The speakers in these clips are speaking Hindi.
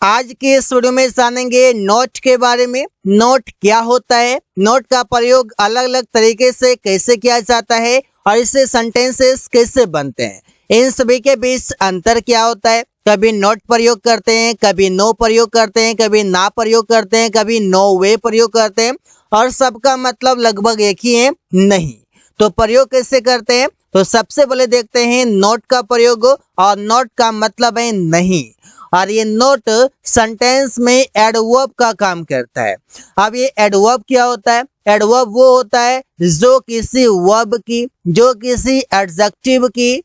आज के इस वीडियो में जानेंगे नोट के बारे में। नोट क्या होता है, नोट का प्रयोग अलग अलग तरीके से कैसे किया जाता है और इससे सेंटेंसेस कैसे बनते हैं, इन सभी के बीच अंतर क्या होता है। कभी नोट प्रयोग करते हैं, कभी नो प्रयोग करते हैं, कभी ना प्रयोग करते हैं, कभी नो वे प्रयोग करते हैं और सबका मतलब लगभग एक ही है नहीं। तो प्रयोग कैसे करते हैं, तो सबसे पहले देखते हैं नोट का प्रयोग। और नोट का मतलब है नहीं, और ये नोट सेंटेंस में एडवर्ब का काम करता है। अब ये एडवर्ब क्या होता है? एडवर्ब वो होता है जो किसी वर्ब की, जो किसी एडजेक्टिव की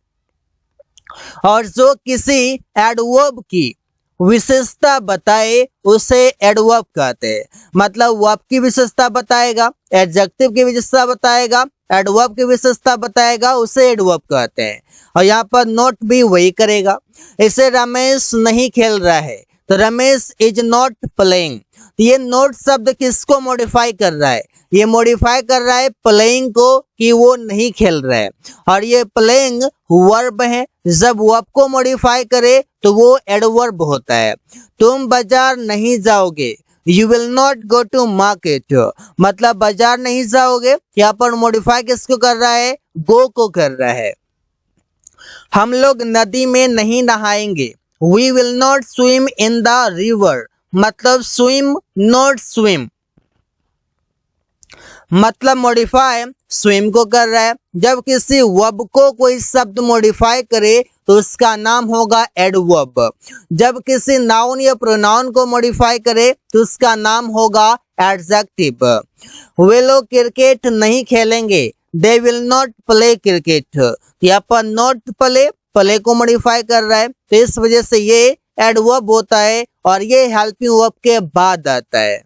और जो किसी एडवर्ब की विशेषता बताए उसे एडवर्ब कहते हैं। मतलब वर्ब की विशेषता बताएगा, एडजेक्टिव की विशेषता बताएगा, एडवर्ब की विशेषता बताएगा, उसे एडवर्ब कहते हैं। और यहाँ पर नोट भी वही करेगा। इसे रमेश नहीं खेल रहा है, तो रमेश इज नॉट प्लेइंग। ये नोट शब्द किसको मॉडिफाई कर रहा है? ये मॉडिफाई कर रहा है प्लेइंग को, कि वो नहीं खेल रहा है। और ये प्लेइंग वर्ब है, जब वर्ब को मॉडिफाई करे तो वो एडवर्ब होता है। तुम बाजार नहीं जाओगे, you will not go to market. मतलब बाजार नहीं जाओगे, यहाँ पर मॉडिफाई किसको कर रहा है? गो को कर रहा है। हम लोग नदी में नहीं नहाएंगे, we will not swim in the river. मतलब स्विम नॉट स्विम, मतलब मॉडिफाई स्विम को कर रहा है। जब किसी वर्ब को कोई शब्द मॉडिफाई करे तो उसका नाम होगा एडवर्ब। जब किसी नाउन या प्रोनाउन को मॉडिफाई करे तो उसका नाम होगा एडजेक्टिव। वे लोग क्रिकेट नहीं खेलेंगे, they will not play cricket. यहाँ पर नॉट प्ले, प्ले को मॉडिफाई कर रहा है, तो इस वजह से ये एडवर्ब होता है और ये हेल्पिंग वर्ब के बाद आता है।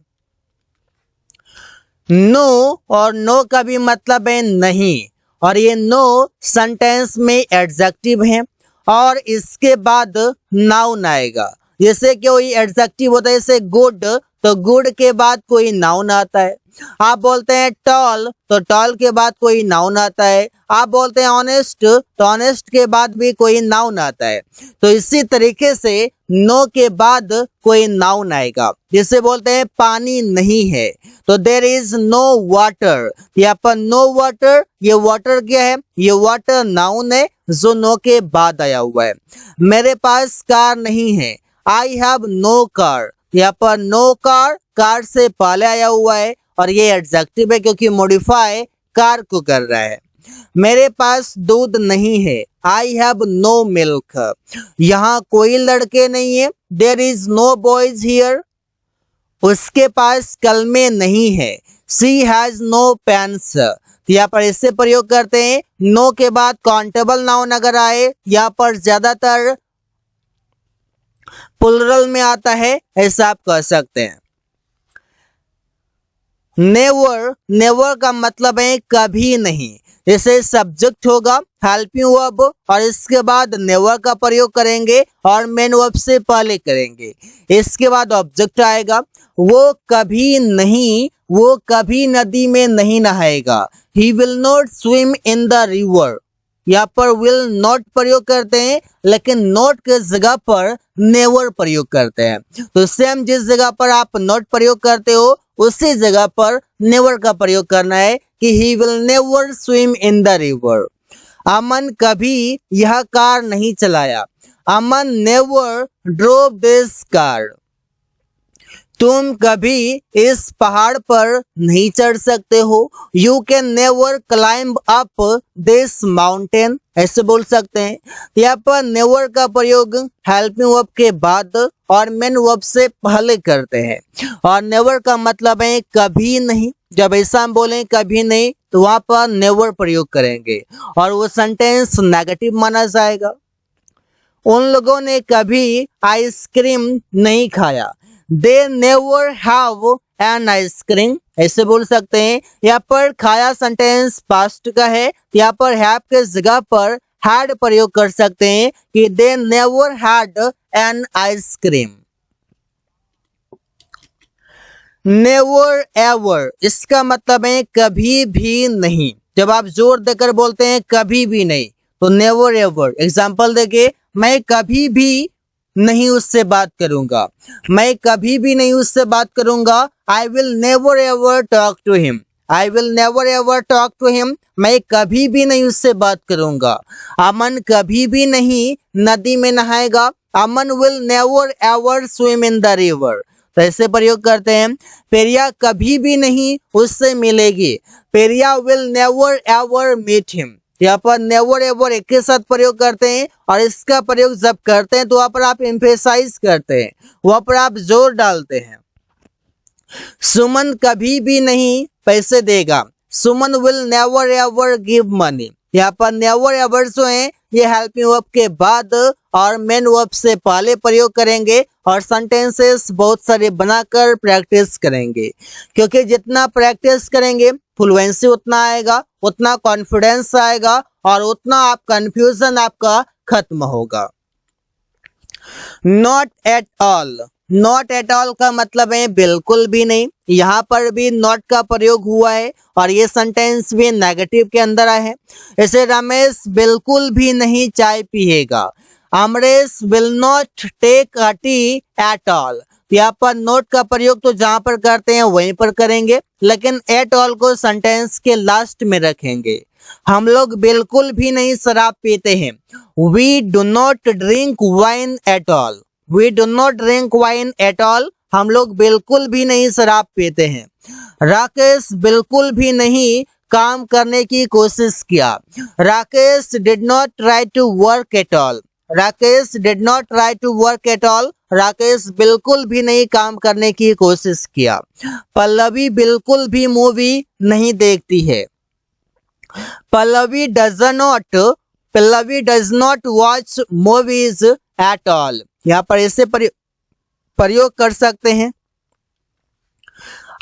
नो और नो का भी मतलब है नहीं, और ये नो सेंटेंस में एडजेक्टिव है और इसके बाद नाउन आएगा। जैसे कि कोई एडजेक्टिव होता है, जैसे गुड, तो गुड के बाद कोई नाउन आता है। आप बोलते हैं टॉल, तो टॉल के बाद कोई नाउन आता है। आप बोलते हैं ऑनेस्ट, तो ऑनेस्ट के बाद भी कोई नाउन आता है। तो इसी तरीके से नो के बाद कोई नाउन आएगा। जिसे बोलते हैं पानी नहीं है, तो देयर इज नो वाटर। यहाँ पर नो वाटर, ये वाटर क्या है? ये वाटर नाउन है जो नो के बाद आया हुआ है। मेरे पास कार नहीं है, आई हैव नो कार। यहाँ पर नो कार, कार से पहले आया हुआ है और ये एडजेक्टिव है क्योंकि मॉडिफाई कार को कर रहा है। मेरे पास दूध नहीं है, आई हैव नो मिल्क। यहाँ कोई लड़के नहीं है, there is no boys here. उसके पास कलमे नहीं है, शी हैज नो पेन्स। तो यहाँ पर इससे प्रयोग करते हैं नो के बाद काउंटेबल नाउन अगर आए, यहाँ पर ज्यादातर प्लुरल में आता है, ऐसा आप कह सकते हैं। नेवर, नेवर का मतलब है कभी नहीं। जैसे सब्जेक्ट होगा हेल्पिंग वर्ब और इसके बाद नेवर का प्रयोग करेंगे और मेन वर्ब से पहले करेंगे। इसके बाद ऑब्जेक्ट आएगा। वो कभी नहीं, वो कभी नदी में नहीं नहाएगा, he will not swim in the river. यहाँ पर विल नॉट प्रयोग करते हैं, लेकिन नॉट के जगह पर नेवर प्रयोग करते हैं। तो सेम जिस जगह पर आप नॉट प्रयोग करते हो उसी जगह पर नेवर का प्रयोग करना है कि he will never swim in the river. Aman कभी यह कार नहीं चलाया, Aman never drove this car. तुम कभी इस पहाड़ पर नहीं चढ़ सकते हो, you can never climb up this mountain. ऐसे बोल सकते हैं। यहाँ पर नेवर का प्रयोग हेल्पिंग वर्ब के बाद और मेन वर्ब से पहले करते हैं। और नेवर का मतलब है कभी नहीं। जब ऐसा हम बोलें कभी नहीं, तो वहां पर नेवर प्रयोग करेंगे और वो सेंटेंस नेगेटिव माना जाएगा। उन लोगों ने कभी आइसक्रीम नहीं खाया, they never have an ice cream. ऐसे बोल सकते हैं। यहाँ पर खाया सेंटेंस पास्ट का है, यहाँ पर हैव के जगह पर हैड प्रयोग कर सकते हैं कि they never had an ice cream. Never ever, इसका मतलब है कभी भी नहीं। जब आप जोर देकर बोलते हैं कभी भी नहीं, तो नेवर एवर। एग्जाम्पल देखिए, मैं कभी भी नहीं उससे बात करूंगा, मैं कभी भी नहीं उससे बात करूंगा। I will never ever talk to him, I will never ever talk to him, मैं कभी भी नहीं उससे बात करूंगा। अमन कभी भी नहीं नदी में नहाएगा, Aman will never ever swim in the river. तो ऐसे प्रयोग करते हैं। पेरिया कभी भी नहीं उससे मिलेगी, Priya will never ever meet him. यहाँ पर नेवर एवर एक के साथ प्रयोग करते हैं और इसका प्रयोग जब करते हैं तो वहां पर आप एम्फेसाइज करते हैं, वहां पर आप जोर डालते हैं। सुमन कभी भी नहीं पैसे देगा, Suman will never ever give money. यहाँ पर नेवर एवर जो है ये हेल्पिंग वर्ब के बाद और मेन वर्ब से पहले प्रयोग करेंगे और सेंटेंसेस बहुत सारे बनाकर प्रैक्टिस करेंगे, क्योंकि जितना प्रैक्टिस करेंगे फ्लुएंसी उतना आएगा, उतना कॉन्फिडेंस आएगा और उतना आप कंफ्यूजन आपका खत्म होगा। Not at all, not at all का मतलब है बिल्कुल भी नहीं। यहाँ पर भी नॉट का प्रयोग हुआ है और ये सेंटेंस भी नेगेटिव के अंदर आए हैं। जैसे रमेश बिल्कुल भी नहीं चाय पिएगा, Amresh will not take a tea at all. यहाँ पर नोट का प्रयोग तो जहां पर करते हैं वहीं पर करेंगे, लेकिन एट ऑल को सेंटेंस के लास्ट में रखेंगे। हम लोग बिल्कुल भी नहीं शराब पीते हैं, we do not drink wine at all, we do not drink wine at all, हम लोग बिल्कुल भी नहीं शराब पीते हैं। राकेश बिल्कुल भी नहीं काम करने की कोशिश किया, Rakesh did not try to work at all, Rakesh did not try to work at all, Rakesh बिल्कुल भी नहीं काम करने की कोशिश किया। पल्लवी बिल्कुल भी मूवी नहीं देखती है, Pallavi does not watch movies at all. यहाँ पर ऐसे प्रयोग कर सकते हैं।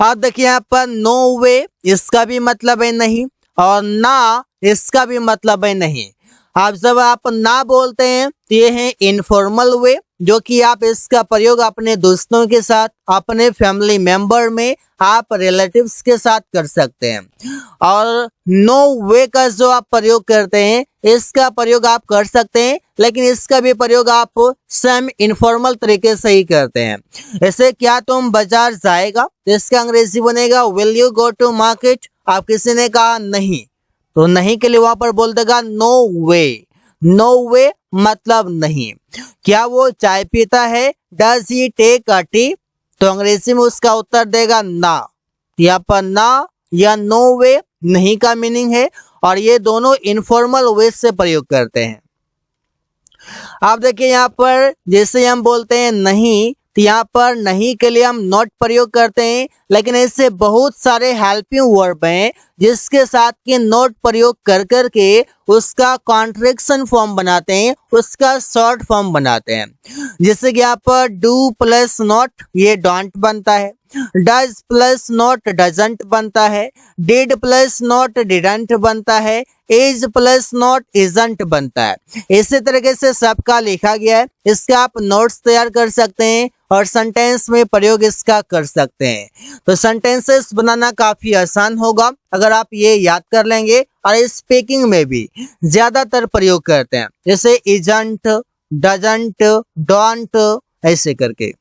अब देखिए यहाँ पर नो वे, इसका भी मतलब है नहीं, और ना इसका भी मतलब है नहीं। आप जब आप ना बोलते हैं तो ये है इनफॉर्मल वे, जो कि आप इसका प्रयोग अपने दोस्तों के साथ, अपने फैमिली मेंबर में, आप रिलेटिव्स के साथ कर सकते हैं। और नो वे का जो आप प्रयोग करते हैं इसका प्रयोग आप कर सकते हैं, लेकिन इसका भी प्रयोग आप सेम इनफॉर्मल तरीके से ही करते हैं। ऐसे क्या तुम बाजार जाएगा, तो इसका अंग्रेजी बनेगा will you go to market. आप किसी ने कहा नहीं, तो नहीं के लिए वहां पर बोल देगा नो वे, नो वे मतलब नहीं। क्या वो चाय पीता है, does he take a tea, तो अंग्रेजी में उसका उत्तर देगा ना। यहाँ पर ना या नो वे नहीं का मीनिंग है और ये दोनों इनफॉर्मल वे से प्रयोग करते हैं। आप देखिए यहाँ पर जैसे हम बोलते हैं नहीं, तो यहाँ पर नहीं के लिए हम नॉट प्रयोग करते हैं, लेकिन ऐसे बहुत सारे हेल्पिंग वर्ब हैं जिसके साथ के नॉट प्रयोग कर करके उसका कॉन्ट्रैक्शन फॉर्म बनाते हैं, उसका शॉर्ट फॉर्म बनाते हैं। जैसे कि यहाँ पर डू प्लस नॉट ये डोंट बनता है, डज प्लस नॉट डजंट बनता है, डिड प्लस नॉट डिडंट बनता है, इज प्लस नॉट इजंट बनता है। इसी तरीके से सबका लिखा गया है, इसका आप नोट्स तैयार कर सकते हैं और सेंटेंस में प्रयोग इसका कर सकते हैं। तो सेंटेंसेस बनाना काफी आसान होगा अगर आप ये याद कर लेंगे। और स्पीकिंग में भी ज्यादातर प्रयोग करते हैं, जैसे इजंट, डजंट, डोंट, ऐसे करके।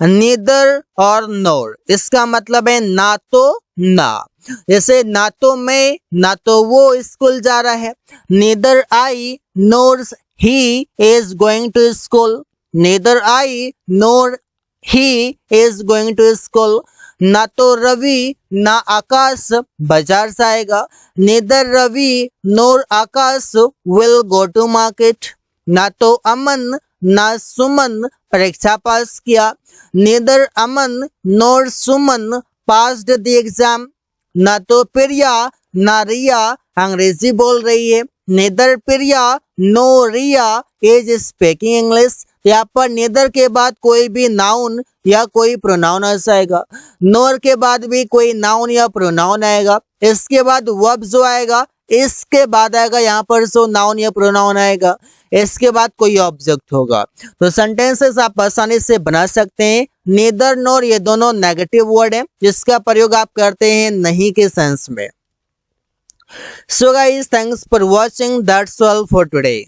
नीदर और नोर, इसका मतलब है ना तो ना। जैसे ना तो मैं, ना तो वो स्कूल जा रहा है, neither I nor he is going to school, neither I nor he is going to school. ना तो रवि ना आकाश बाजार जाएगा, neither Ravi nor Akash will go to market. ना तो अमन ना सुमन परीक्षा पास किया, neither Aman nor Suman passed the exam. ना तो प्रिया ना रिया अंग्रेजी बोल रही है, neither Priya no Riya is speaking English. यहाँ पर नीदर के बाद कोई भी नाउन या कोई प्रोनाउन आएगा, नोर के बाद भी कोई नाउन या प्रोनाउन आएगा, इसके बाद वर्ब जो आएगा, इसके बाद आएगा यहाँ पर जो नाउन या प्रोनाउन आएगा, इसके बाद कोई ऑब्जेक्ट होगा। तो सेंटेंसेस आप आसानी से बना सकते हैं। नीदर नोर ये दोनों नेगेटिव वर्ड है जिसका प्रयोग आप करते हैं नहीं के सेंस में। So guys, thanks for watching, that's all for today.